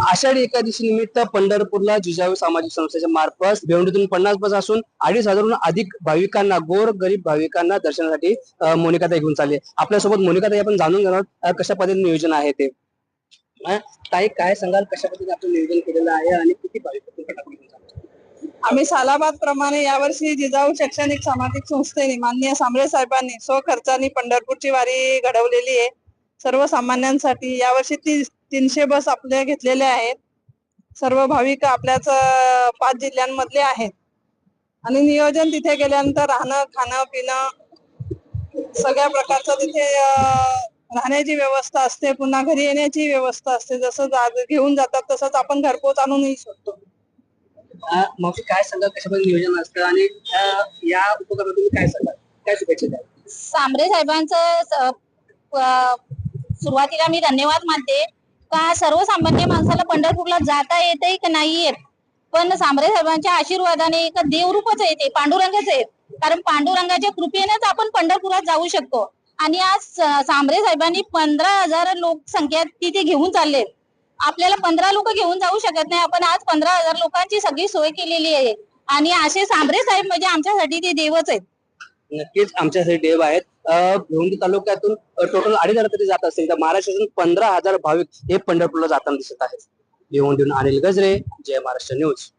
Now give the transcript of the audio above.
आषाढी एकादशी निमित्त पंढरपूरला जिजाऊ सामाजिक संस्थेच्या मार्फत भिवंडीतून 50 बस असून 2,500हून अधिक भाविकांना, गोर गरीब भाविकांना दर्शनासाठी मोनिकाताई घेऊन चालले. आपल्यासोबत मोनिकाताई आपण जाणून घेणार आहोत कशा पद्धतीने नियोजन आहे ते. ताई, काय सांगाल कशा पद्धतीने आपण नियोजन केलेलं आहे आणि किती भाविक पंढरपूर घेऊन चालले? आम्ही सालाबाद प्रमाणे यावर्षी जिजाऊ शैक्षणिक सामाजिक संस्थेने माननीय सांबळे साहेबांनी स्वखर्चाने पंढरपूरची वारी घडवलेली आहे. सर्वसामान्यांसाठी यावर्षी 300 बस आपल्या घेतलेल्या आहेत. सर्व भाविक आपल्याच 5 जिल्ह्यांमधले आहेत आणि नियोजन तिथे गेल्यानंतर राहणं, खाणं, पिणं सगळ्या प्रकारचं तिथे राहण्याची व्यवस्था असते. पुन्हा घरी येण्याची व्यवस्था असते. जसं घेऊन जातात तसंच आपण घरपोच आणूनही शकतो. मग काय सांगाल कशा पद्धतीने नियोजन असतं आणि या उपक्रमातून तुम्ही काय सांगाल, काय शुभेच्छा द्याल? सांबरे साहेबांचं सुरुवातीला मी धन्यवाद मानते का सर्वसामान्य माणसाला पंढरपूरला जाता येते की नाही येत, पण सांबरे साहेबांच्या आशीर्वादाने एक देवरूपच येते, पांडुरंगच आहे. कारण पांडुरंगाच्या कृपेनेच आपण पंढरपुरात जाऊ शकतो. आणि आज सांबरे साहेबांनी 15,000 लोकसंख्या तिथे घेऊन चालले. आपल्याला 15 लोक घेऊन जाऊ शकत नाही, आपण आज 15,000 लोकांची सगळी सोय केलेली आहे. आणि असे सांबरे साहेब म्हणजे आमच्यासाठी ते देवच आहेत. नक्कीच आमच्यासाठी देव आहेत. भिवंडी तालुक्यातून टोटल 2,500 तरी जात असतील तर महाराष्ट्रातून 15,000 भाविक हे पंढरपूरला जाताना दिसत आहेत. भिवंडीहून अनिल गजरे, जय महाराष्ट्र न्यूज.